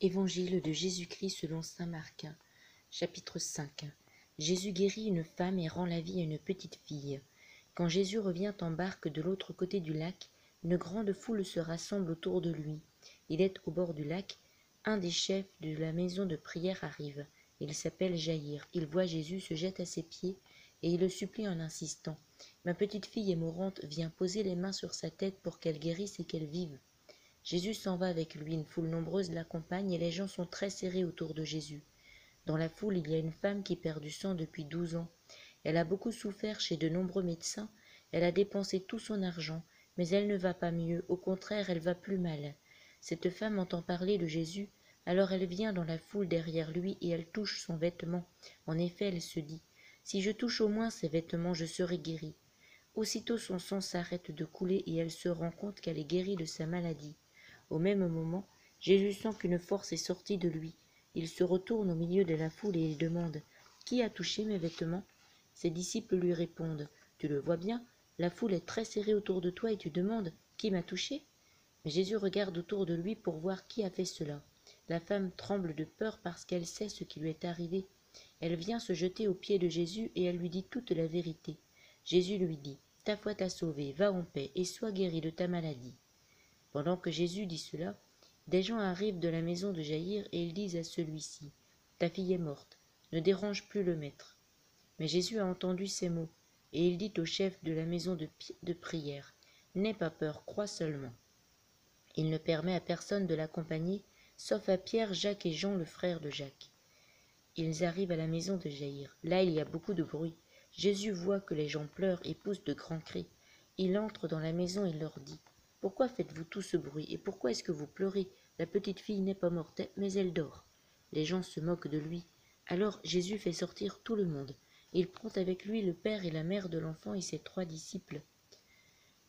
Évangile de Jésus-Christ selon saint Marc, chapitre 5. Jésus guérit une femme et rend la vie à une petite fille. Quand Jésus revient en barque de l'autre côté du lac, une grande foule se rassemble autour de lui. Il est au bord du lac. Un des chefs de la maison de prière arrive. Il s'appelle Jaïr. Il voit Jésus, se jette à ses pieds et il le supplie en insistant. « Ma petite fille est mourante, viens poser les mains sur sa tête pour qu'elle guérisse et qu'elle vive. » Jésus s'en va avec lui, une foule nombreuse l'accompagne et les gens sont très serrés autour de Jésus. Dans la foule, il y a une femme qui perd du sang depuis 12 ans. Elle a beaucoup souffert chez de nombreux médecins, elle a dépensé tout son argent, mais elle ne va pas mieux, au contraire, elle va plus mal. Cette femme entend parler de Jésus, alors elle vient dans la foule derrière lui et elle touche son vêtement. En effet, elle se dit, « Si je touche au moins ses vêtements, je serai guérie. » Aussitôt son sang s'arrête de couler et elle se rend compte qu'elle est guérie de sa maladie. Au même moment, Jésus sent qu'une force est sortie de lui. Il se retourne au milieu de la foule et il demande « Qui a touché mes vêtements ?» Ses disciples lui répondent « Tu le vois bien, la foule est très serrée autour de toi et tu demandes « Qui m'a touché ?» Mais Jésus regarde autour de lui pour voir qui a fait cela. La femme tremble de peur parce qu'elle sait ce qui lui est arrivé. Elle vient se jeter aux pieds de Jésus et elle lui dit toute la vérité. Jésus lui dit « Ta foi t'a sauvée, va en paix et sois guérie de ta maladie. » Pendant que Jésus dit cela, des gens arrivent de la maison de Jaïr et ils disent à celui-ci « Ta fille est morte, ne dérange plus le maître. » Mais Jésus a entendu ces mots et il dit au chef de la maison de prière « N'aie pas peur, crois seulement. » Il ne permet à personne de l'accompagner, sauf à Pierre, Jacques et Jean, le frère de Jacques. Ils arrivent à la maison de Jaïr. Là, il y a beaucoup de bruit. Jésus voit que les gens pleurent et poussent de grands cris. Il entre dans la maison et leur dit « Pourquoi faites-vous tout ce bruit et pourquoi est-ce que vous pleurez? La petite fille n'est pas morte, mais elle dort. » Les gens se moquent de lui. Alors Jésus fait sortir tout le monde. Il prend avec lui le père et la mère de l'enfant et ses 3 disciples.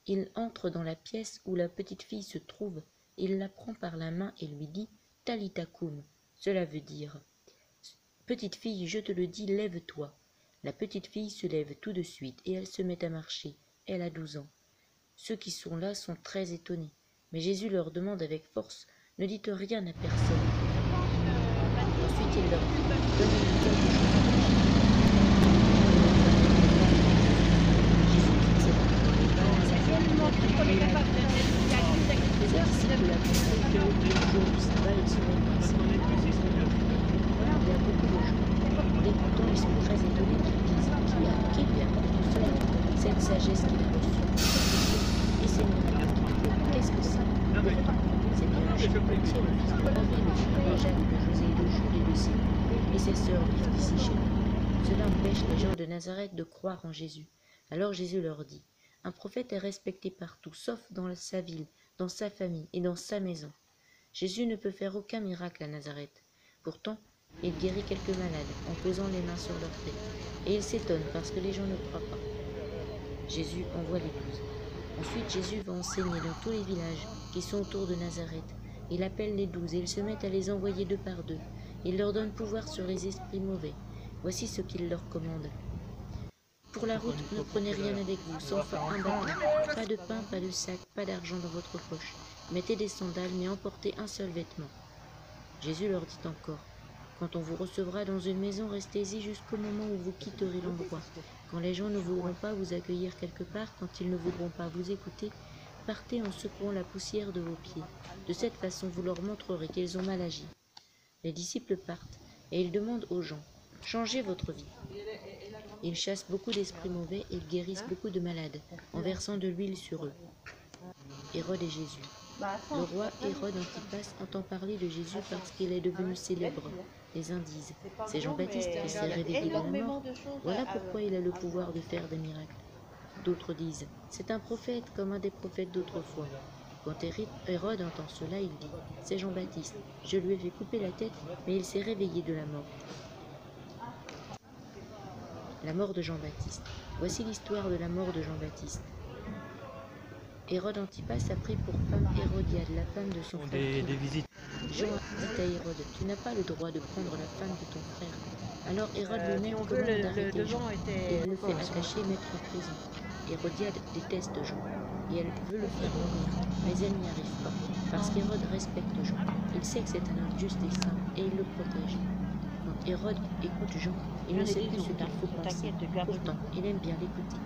Il entre dans la pièce où la petite fille se trouve. Il la prend par la main et lui dit « Talitha koum ». Cela veut dire « Petite fille, je te le dis, lève-toi ». La petite fille se lève tout de suite et elle se met à marcher. Elle a 12 ans. Ceux qui sont là sont très étonnés. Mais Jésus leur demande avec force « Ne dites rien à personne. » Ensuite il leur dit « Donnez-lui quelque chose à manger. » Jésus quitte cette les disciples l'accompagnent le jour du sabbat, ils se mettent à enseigner. Il y a beaucoup de gens. En l'écoutant, ils sont très étonnés qu'ils disent « Qui lui apporte cela? Cette sagesse qu'il a reçue. Et ces miracles qu'il fait, qu'est-ce que c'est? C'est bien le chef potier, le fils de Marie, le frère de Jacques, de José, de Jude et de Simon. Et ses sœurs vivent ici chez nous. Cela empêche les gens de Nazareth de croire en Jésus. Alors Jésus leur dit, un prophète est respecté partout, sauf dans sa ville, dans sa famille et dans sa maison. Jésus ne peut faire aucun miracle à Nazareth. Pourtant, il guérit quelques malades en posant les mains sur leur tête. Et il s'étonne parce que les gens ne croient pas. Jésus envoie les 12. Ensuite, Jésus va enseigner dans tous les villages qui sont autour de Nazareth. Il appelle les 12 et il se met à les envoyer 2 par 2. Il leur donne pouvoir sur les esprits mauvais. Voici ce qu'il leur commande. Pour la route, ne prenez rien avec vous, sauf un bâton. Pas de pain, pas de sac, pas d'argent dans votre poche. Mettez des sandales, mais emportez un seul vêtement. Jésus leur dit encore, quand on vous recevra dans une maison, restez-y jusqu'au moment où vous quitterez l'endroit. Quand les gens ne voudront pas vous accueillir quelque part, quand ils ne voudront pas vous écouter, partez en secouant la poussière de vos pieds. De cette façon, vous leur montrerez qu'ils ont mal agi. Les disciples partent, et ils demandent aux gens, changez votre vie. Ils chassent beaucoup d'esprits mauvais et ils guérissent beaucoup de malades, en versant de l'huile sur eux. Hérode et Jésus. Le roi Hérode Antipas entend parler de Jésus parce qu'il est devenu célèbre. Les uns disent, c'est Jean-Baptiste qui s'est réveillé de la mort. Voilà pourquoi il a le pouvoir de faire des miracles. D'autres disent, c'est un prophète comme un des prophètes d'autrefois. Quand Hérode entend cela, il dit, c'est Jean-Baptiste. Je lui ai fait couper la tête, mais il s'est réveillé de la mort. La mort de Jean-Baptiste. Voici l'histoire de la mort de Jean-Baptiste. Hérode Antipas a pris pour femme Hérodiade, la femme de son frère. Jean dit à Hérode, tu n'as pas le droit de prendre la femme de ton frère. Alors Hérode lui-même commande d'arrêter Jean, et il le fait attacher et mettre en prison. Hérodiade déteste Jean, et elle veut le faire mourir, mais elle n'y arrive pas. parce qu'Hérode respecte Jean. Il sait que c'est un homme juste et saint, et il le protège. Quand Hérode écoute Jean, il ne sait plus ce qu'il faut penser. Pourtant, il aime bien l'écouter.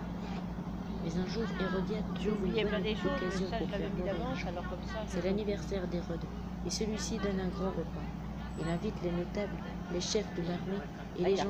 Mais un jour, Hérodiade trouve une bonne occasion pour faire mourir Jean. C'est l'anniversaire d'Hérode, et celui-ci donne un grand repas. Il invite les notables, les chefs de l'armée et les gens